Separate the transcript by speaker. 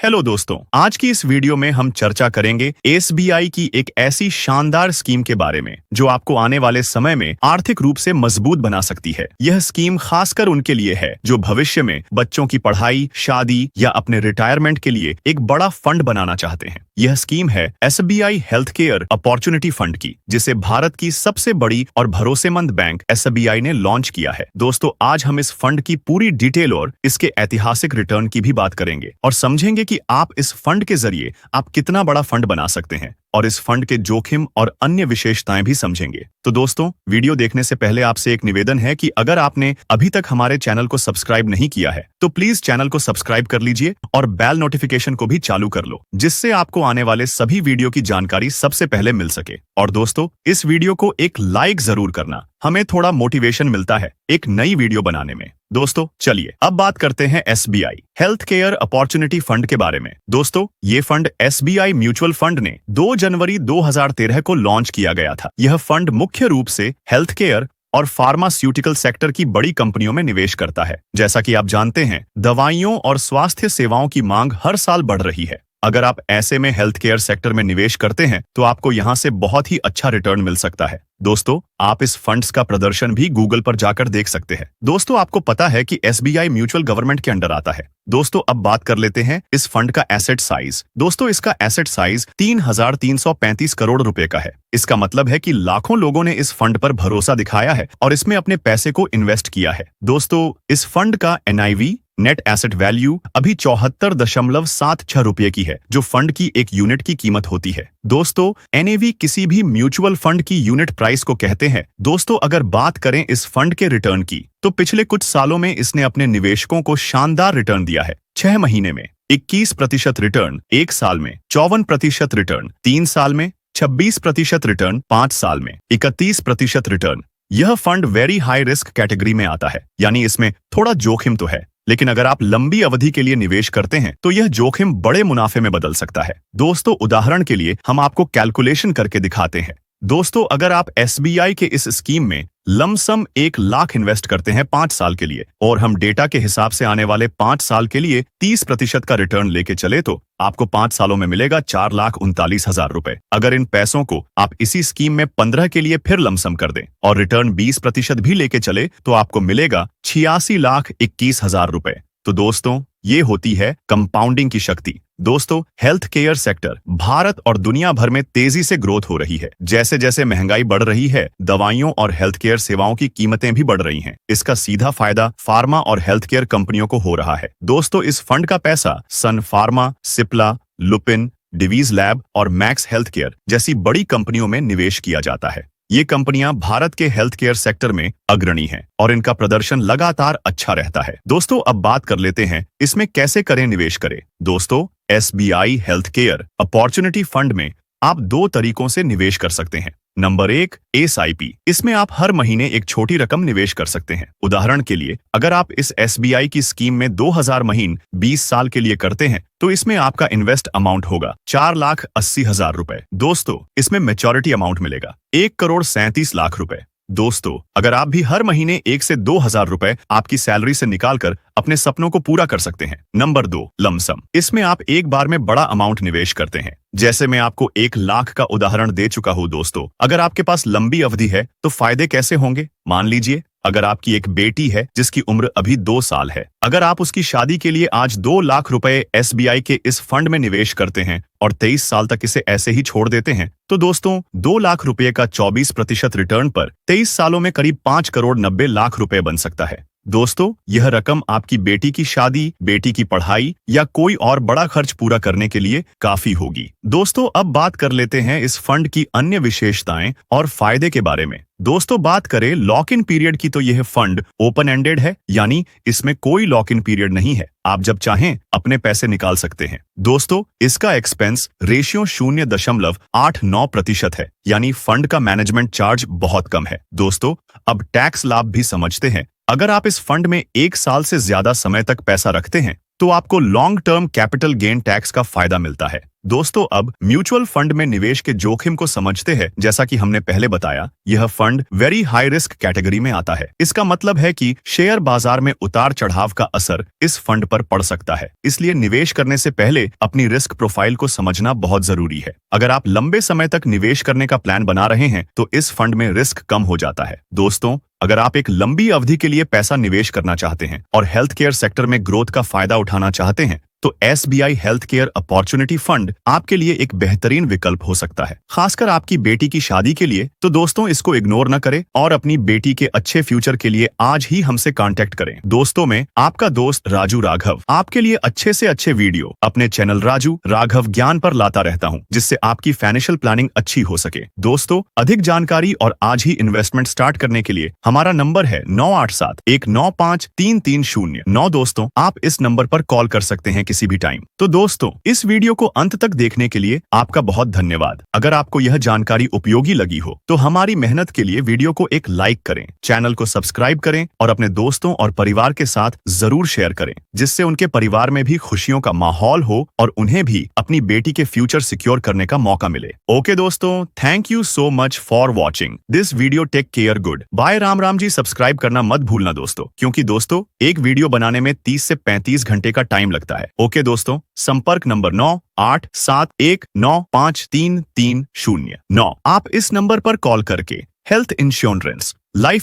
Speaker 1: Hello दोस्तों, आज की इस वीडियो में हम चर्चा करेंगे एसबीआई की एक ऐसी शानदार स्कीम के बारे में जो आपको आने वाले समय में आर्थिक रूप से मजबूत बना सकती है। यह स्कीम खासकर उनके लिए है जो भविष्य में बच्चों की पढ़ाई, शादी या अपने रिटायरमेंट के लिए एक बड़ा फंड बनाना चाहते हैं। यह स्कीम है SBI health care opportunity fund की, जिसे भारत की सबसे बड़ी और भरोसेमंद बैंक एसबीआई ने लॉन्च किया है। दोस्तों, आज हम इस फंड की पूरी डिटेल और इसके ऐतिहासिक रिटर्न की भी बात करेंगे और समझेंगे कि आप इस फंड के जरिए आप कितना बड़ा फंड बना सकते हैं और इस फंड के जोखिम और अन्य विशेषताएं भी समझेंगे। तो दोस्तों, वीडियो देखने से पहले आपसे एक निवेदन है कि अगर आपने अभी तक हमारे चैनल को सब्सक्राइब नहीं किया है तो प्लीज चैनल को सब्सक्राइब कर लीजिए और बेल नोटिफिकेशन को भी चालू कर लो, जिससे आपको आने वाले सभी वीडियो की जानकारी सबसे पहले मिल सके। और दोस्तों, इस वीडियो को एक लाइक जरूर करना, हमें थोड़ा मोटिवेशन मिलता है एक नई वीडियो बनाने में। दोस्तों, चलिए अब बात करते हैं SBI health care opportunity fund के बारे में। दोस्तों, ये फंड एसबीआई म्यूचुअल फंड ने 2 जनवरी 2013 को लॉन्च किया गया था। यह फंड मुख्य रूप से हेल्थ केयर और फार्मास्यूटिकल सेक्टर की बड़ी कंपनियों में निवेश करता है। जैसा कि आप जानते हैं, दवाइयों और स्वास्थ्य सेवाओं की मांग हर साल बढ़ रही है। अगर आप ऐसे में हेल्थ केयर सेक्टर में निवेश करते हैं तो आपको यहां से बहुत ही अच्छा रिटर्न मिल सकता है। दोस्तों, आप इस फंड्स का प्रदर्शन भी गूगल पर जाकर देख सकते हैं। दोस्तों, आपको पता है कि एसबीआई म्यूचुअल गवर्नमेंट के अंडर आता है। दोस्तों, अब बात कर लेते हैं इस फंड का एसेट साइज। दोस्तों, इसका एसेट साइज 3,335 करोड़ रुपए का है। इसका मतलब है कि लाखों लोगों ने इस फंड पर भरोसा दिखाया है और इसमें अपने पैसे को इन्वेस्ट किया है। दोस्तों, इस फंड का एनआईवी नेट एसेट वैल्यू अभी 74.76 रुपए की है, जो फंड की एक यूनिट की कीमत होती है। दोस्तों, एनएवी किसी भी म्यूचुअल फंड की यूनिट प्राइस को कहते हैं। दोस्तों, अगर बात करें इस फंड के रिटर्न की तो पिछले कुछ सालों में इसने अपने निवेशकों को शानदार रिटर्न दिया है। 6 महीने में 21% रिटर्न, 1 साल में 54% रिटर्न, 3 साल में 26% रिटर्न, 5 साल में 31% रिटर्न। यह fund very high risk category में आता है, यानी इसमें थोड़ा जोखिम तो है, लेकिन अगर आप लंबी अवधि के लिए निवेश करते हैं तो यह जोखिम बड़े मुनाफे में बदल सकता है। दोस्तों, उदाहरण के लिए हम आपको कैलकुलेशन करके दिखाते हैं। दोस्तों, अगर आप एसबीआई के इस स्कीम में लमसम 1 लाख इन्वेस्ट करते हैं 5 साल के लिए और हम डेटा के हिसाब से आने वाले 5 साल के लिए 30% का रिटर्न लेके चले तो आपको 5 सालों में मिलेगा 4,39,000 रुपए। अगर इन पैसों को आप इसी स्कीम में 15 के लिए फिर लमसम कर दें और रिटर्न 20% भी लेके चले तो आपको मिलेगा 86,21,000 रुपए। तो दोस्तों, ये होती है कंपाउंडिंग की शक्ति। दोस्तों, हेल्थ केयर सेक्टर भारत और दुनिया भर में तेजी से ग्रोथ हो रही है। जैसे जैसे महंगाई बढ़ रही है, दवाइयों और हेल्थ केयर सेवाओं की कीमतें भी बढ़ रही हैं। इसका सीधा फायदा फार्मा और हेल्थ केयर कंपनियों को हो रहा है। दोस्तों, इस फंड का पैसा Sun Pharma, Cipla, Lupin, Divi's lab और मैक्स हेल्थ केयर जैसी बड़ी कंपनियों में निवेश किया जाता है। ये कंपनियां भारत के हेल्थ केयर सेक्टर में अग्रणी हैं और इनका प्रदर्शन लगातार अच्छा रहता है। दोस्तों, अब बात कर लेते हैं इसमें कैसे करें निवेश करें। दोस्तों, SBI health care opportunity fund में आप 2 तरीकों से निवेश कर सकते हैं। Number 1, SIP. इसमें आप हर महीने एक छोटी रकम निवेश कर सकते हैं। उदाहरण के लिए, अगर आप इस एसबीआई की स्कीम में 2,000 महीन 20 साल के लिए करते हैं तो इसमें आपका इन्वेस्ट अमाउंट होगा 4,80,000 रुपए। दोस्तों, इसमें मैच्योरिटी अमाउंट मिलेगा 1,37,00,000 रुपए। दोस्तों, अगर आप भी हर महीने 1 से 2,000 रुपए आपकी सैलरी से निकालकर अपने सपनों को पूरा कर सकते हैं। Number 2, lump sum. इसमें आप एक बार में बड़ा अमाउंट निवेश करते हैं। जैसे मैं आपको 1 लाख का उदाहरण दे चुका हूं। दोस्तों, अगर आपके पास लंबी अवधि है तो फायदे कैसे होंगे? मान लीजिए, अगर आपकी एक बेटी है जिसकी उम्र अभी 2 साल है, अगर आप उसकी शादी के लिए आज 2 लाख रुपए एसबीआई के इस फंड में निवेश करते हैं और 23 साल तक इसे ऐसे ही छोड़ देते हैं तो दोस्तों, 2 लाख रुपए का 24% रिटर्न पर 23 सालों में करीब 5,90,00,000 रुपए बन सकता है। दोस्तों, यह रकम आपकी बेटी की शादी, बेटी की पढ़ाई या कोई और बड़ा खर्च पूरा करने के लिए काफी होगी। दोस्तों, अब बात कर लेते हैं इस फंड की अन्य विशेषताएं और फायदे के बारे में। दोस्तों, बात करें लॉक इन पीरियड की तो यह फंड ओपन एंडेड है, यानी इसमें कोई लॉक इन पीरियड नहीं है। आप जब चाहें अपने पैसे निकाल सकते हैं। दोस्तों, इसका एक्सपेंस रेशियो 0.89% है, यानी फंड का मैनेजमेंट चार्ज बहुत कम है। दोस्तों, अब टैक्स लाभ भी समझते हैं। अगर आप इस फंड में 1 साल से ज्यादा समय तक पैसा रखते हैं तो आपको long term capital gain tax का फायदा मिलता है। दोस्तों, अब म्यूचुअल फंड में निवेश के जोखिम को समझते हैं। जैसा कि हमने पहले बताया, यह fund very high risk category में आता है। इसका मतलब है कि शेयर बाजार में उतार चढ़ाव का असर इस फंड पर पड़ सकता है। इसलिए निवेश करने से पहले अपनी रिस्क प्रोफाइल को समझना बहुत जरूरी है। अगर आप लंबे समय तक निवेश करने का प्लान बना रहे हैं तो इस फंड में रिस्क कम हो जाता है। दोस्तों, अगर आप एक लंबी अवधि के लिए पैसा निवेश करना चाहते हैं और हेल्थ केयर सेक्टर में ग्रोथ का फायदा उठाना चाहते हैं तो SBI health care opportunity fund आपके लिए एक बेहतरीन विकल्प हो सकता है, खासकर आपकी बेटी की शादी के लिए। तो दोस्तों, इसको इग्नोर न करें और अपनी बेटी के अच्छे फ्यूचर के लिए आज ही हमसे कांटेक्ट करें। दोस्तों, मैं आपका दोस्त राजू राघव आपके लिए अच्छे से अच्छे वीडियो अपने चैनल राजू राघव ज्ञान पर लाता रहता हूं, जिससे आपकी फाइनेंशियल प्लानिंग अच्छी हो सके। दोस्तों, अधिक जानकारी और आज ही इन्वेस्टमेंट स्टार्ट करने के लिए हमारा नंबर है 9871953309। दोस्तों, आप इस नंबर पर कॉल कर सकते हैं किसी भी टाइम। तो दोस्तों, इस वीडियो को अंत तक देखने के लिए आपका बहुत धन्यवाद। अगर आपको यह जानकारी उपयोगी लगी हो तो हमारी मेहनत के लिए वीडियो को एक लाइक करें, चैनल को सब्सक्राइब करें और अपने दोस्तों और परिवार के साथ जरूर शेयर करें, जिससे उनके परिवार में भी खुशियों का माहौल हो और उन्हें भी अपनी बेटी के फ्यूचर सिक्योर करने का मौका मिले। ओके दोस्तों, thank you so much for watching this video. Take care, goodbye. Ram ji. Subscribe करना मत भूलना दोस्तों, क्योंकि दोस्तों एक वीडियो बनाने में 30 से 35 घंटे का टाइम लगता है। ओके दोस्तों, संपर्क नंबर 9871953309। आप इस नंबर पर कॉल करके हेल्थ इंश्योरेंस, लाइफ